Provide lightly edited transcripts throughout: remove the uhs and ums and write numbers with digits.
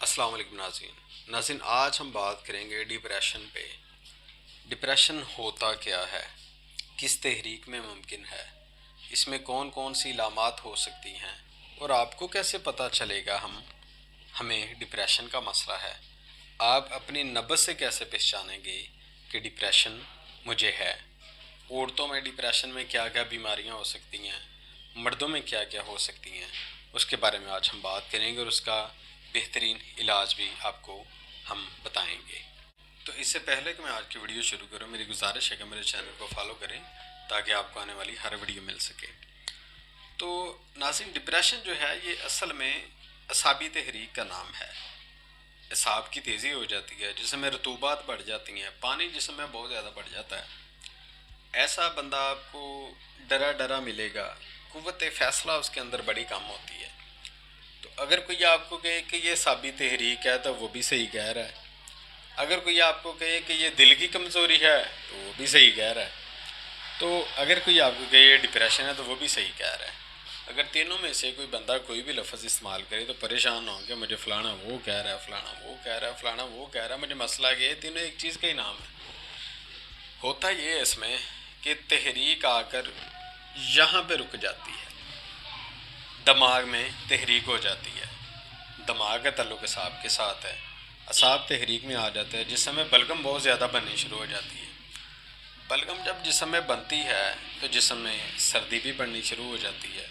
السلام علیکم ناظرین آج ہم بات کریں گے ڈپریشن پہ۔ ڈپریشن ہوتا کیا ہے، کس تحریک میں ممکن ہے، اس میں کون کون سی علامات ہو سکتی ہیں، اور آپ کو کیسے پتہ چلے گا ہمیں ڈپریشن کا مسئلہ ہے۔ آپ اپنی نبض سے کیسے پہچانیں گے کہ ڈپریشن مجھے ہے۔ عورتوں میں ڈپریشن میں کیا کیا بیماریاں ہو سکتی ہیں، مردوں میں کیا کیا ہو سکتی ہیں، اس کے بارے میں آج ہم بات کریں گے، اور اس کا بہترین علاج بھی آپ کو ہم بتائیں گے۔ تو اس سے پہلے کہ میں آج کی ویڈیو شروع کروں، میری گزارش ہے کہ میرے چینل کو فالو کریں تاکہ آپ کو آنے والی ہر ویڈیو مل سکے۔ تو ناظرین، ڈپریشن جو ہے یہ اصل میں اعصابی تحریک کا نام ہے۔ اعصاب کی تیزی ہو جاتی ہے، جسم میں رطوبات بڑھ جاتی ہیں، پانی جسم میں بہت زیادہ بڑھ جاتا ہے۔ ایسا بندہ آپ کو ڈرا ڈرا ملے گا، قوت فیصلہ اس کے اندر بڑی کم ہوتی ہے۔ تو اگر کوئی آپ کو کہے کہ یہ اعصابی تحریک ہے تو وہ بھی صحیح کہہ رہا ہے۔ اگر کوئی آپ کو کہے کہ یہ دل کی کمزوری ہے تو وہ بھی صحیح کہہ رہا ہے۔ تو اگر کوئی آپ کو کہے یہ ڈپریشن ہے تو وہ بھی صحیح کہہ رہا ہے۔ اگر تینوں میں سے کوئی بندہ کوئی بھی لفظ استعمال کرے تو پریشان نہ ہو کہ مجھے فلانا وہ کہہ رہا ہے، فلانا وہ کہہ رہا ہے، فلانا وہ کہہ رہا ہے، مجھے مسئلہ یہ تینوں ایک چیز کا ہی نام ہے۔ ہوتا یہ ہے اس میں کہ تحریک آ کر یہاں پہ رک جاتی ہے، دماغ میں تحریک ہو جاتی ہے۔ دماغ کا تعلق اعصاب کے ساتھ ہے، اعصاب تحریک میں آ جاتے ہیں، جسم میں بلغم بہت زیادہ بننی شروع ہو جاتی ہے۔ بلغم جب جسم میں بنتی ہے تو جسم میں سردی بھی بڑھنی شروع ہو جاتی ہے،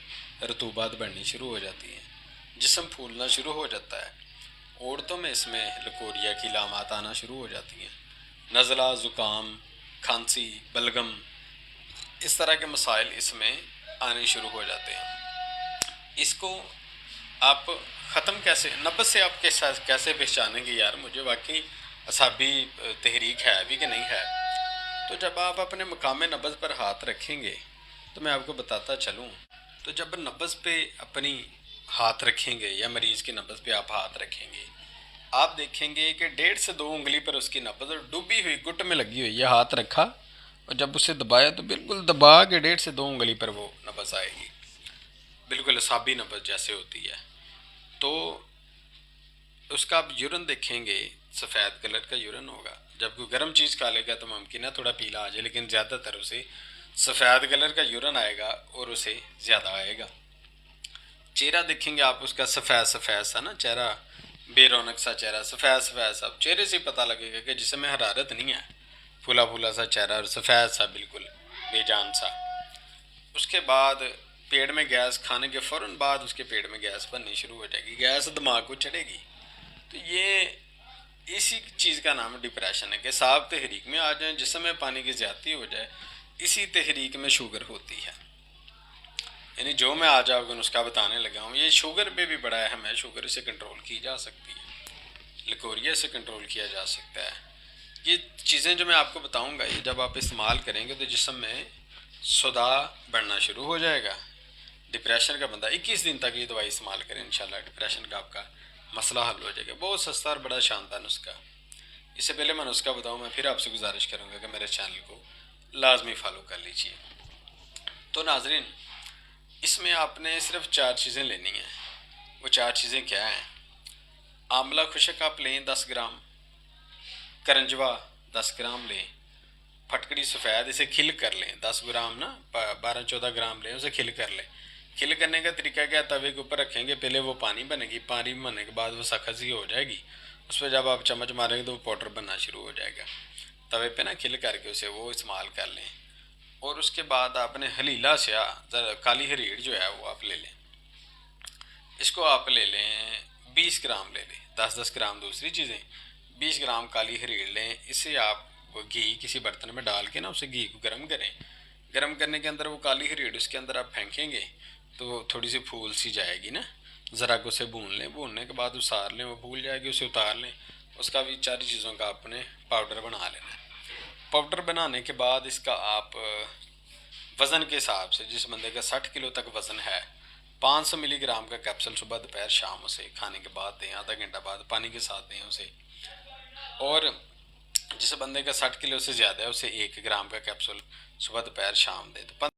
رطوبات بڑھنی شروع ہو جاتی ہیں، جسم پھولنا شروع ہو جاتا ہے۔ عورتوں میں اس میں لکوریا کی علامات آنا شروع ہو جاتی ہیں، نزلہ، زکام، کھانسی، بلغم، اس طرح کے مسائل اس میں آنے شروع ہو جاتے ہیں۔ اس کو آپ ختم کیسے، نبض سے آپ کیسے پہچانیں گے یار مجھے واقعی اعصابی تحریک ہے ابھی کہ نہیں ہے؟ تو جب آپ اپنے مقام نبض پر ہاتھ رکھیں گے تو میں آپ کو بتاتا چلوں، تو جب نبض پہ اپنی ہاتھ رکھیں گے یا مریض کی نبض پہ آپ ہاتھ رکھیں گے، آپ دیکھیں گے کہ 1.5 سے 2 انگلی پر اس کی نبض اور ڈوبی ہوئی گٹ میں لگی ہوئی، یہ ہاتھ رکھا اور جب اسے دبایا تو بالکل دبا کے 1.5 سے 2 انگلی پر وہ نبض آئے گی، بالکل اعصابی نبض جیسے ہوتی ہے۔ تو اس کا آپ یورن دیکھیں گے، سفید کلر کا یورن ہوگا۔ جب کوئی گرم چیز کھا لے گا تو ممکن ہے تھوڑا پیلا آ جائے، لیکن زیادہ تر اسے سفید کلر کا یورن آئے گا اور اسے زیادہ آئے گا۔ چہرہ دیکھیں گے آپ، اس کا سفید سفید سا نا چہرہ، بے رونق سا چہرہ، سفید سفید سا، چہرے سے پتہ لگے گا کہ جسم میں حرارت نہیں ہے، پھولا پھولا سا چہرہ اور سفید سا بالکل بے جان سا۔ اس کے بعد پیٹ میں گیس، کھانے کے فوراً بعد اس کے پیٹ میں گیس بننی شروع ہو جائے گی، گیس دماغ کو چڑھے گی۔ تو یہ اسی چیز کا نام ڈپریشن ہے کہ اعصاب تحریک میں آ جائیں، جسم میں پانی کی زیادتی ہو جائے۔ اسی تحریک میں شوگر ہوتی ہے، یعنی جو میں آج آپ کو نسخہ بتانے لگا ہوں یہ شوگر پہ بھی بڑا اہم ہے۔ شوگر سے کنٹرول کی جا سکتی ہے، لکوریا سے کنٹرول کیا جا سکتا ہے۔ یہ چیزیں جو میں آپ کو بتاؤں گا یہ جب آپ استعمال کریں گے تو جسم میں صداع بڑھنا شروع ہو جائے گا۔ ڈپریشن کا بندہ 21 دن تک یہ دوائی استعمال کریں، انشاءاللہ ڈپریشن کا آپ کا مسئلہ حل ہو جائے گا۔ بہت سستا اور بڑا شاندار نسخہ۔ اس سے پہلے میں نسخہ بتاؤں، میں پھر آپ سے گزارش کروں گا کہ میرے چینل کو لازمی فالو کر لیجئے۔ تو ناظرین، اس میں آپ نے صرف 4 چیزیں لینی ہیں۔ وہ 4 چیزیں کیا ہیں؟ آملہ خشک آپ لیں 10 گرام، کرنجوا 10 گرام لیں، پھٹکڑی سفید اسے کھل کر لیں 10 گرام نا، 12-14 گرام لیں، اسے کھل کر لیں۔ کھل کرنے کا طریقہ کیا، توے کے اوپر رکھیں گے، پہلے وہ پانی بنے گی، پانی بننے کے بعد وہ سخت سی ہو جائے گی، اس پہ جب آپ چمچ ماریں گے تو وہ پاؤڈر بننا شروع ہو جائے گا۔ توے پہ نا کھل کر کے اسے وہ استعمال کر لیں، اور اس کے بعد آپ نے ہلیلا سیاہ کالی ہریڑ جو ہے وہ آپ لے لیں، اس کو آپ لے لیں 20 گرام لے لیں، 10-10 گرام دوسری چیزیں، 20 گرام کالی ہریڑ لیں۔ اسے آپ گھی کسی برتن میں ڈال کے نا اسے گھی کو گرم کریں، گرم کرنے کے اندر وہ کالی ہریڑ اس کے اندر آپ پھینکیں گے تو تھوڑی سی پھول سی جائے گی نا، ذرا کو اسے بھون لیں، بھوننے کے بعد اتار لیں، وہ پھول جائے گی، اسے اتار لیں۔ اس کا بھی 4 چیزوں کا آپ نے پاؤڈر بنا لینا ہے۔ پاؤڈر بنانے کے بعد اس کا آپ وزن کے حساب سے، جس بندے کا 60 کلو تک وزن ہے، 500 ملی گرام کا کیپسول صبح دوپہر شام اسے کھانے کے بعد دیں، آدھا گھنٹہ بعد پانی کے ساتھ دیں اسے۔ اور جس بندے کا 60 کلو سے زیادہ ہے اسے 1 گرام کا کیپسول صبح دوپہر شام دیں۔ تو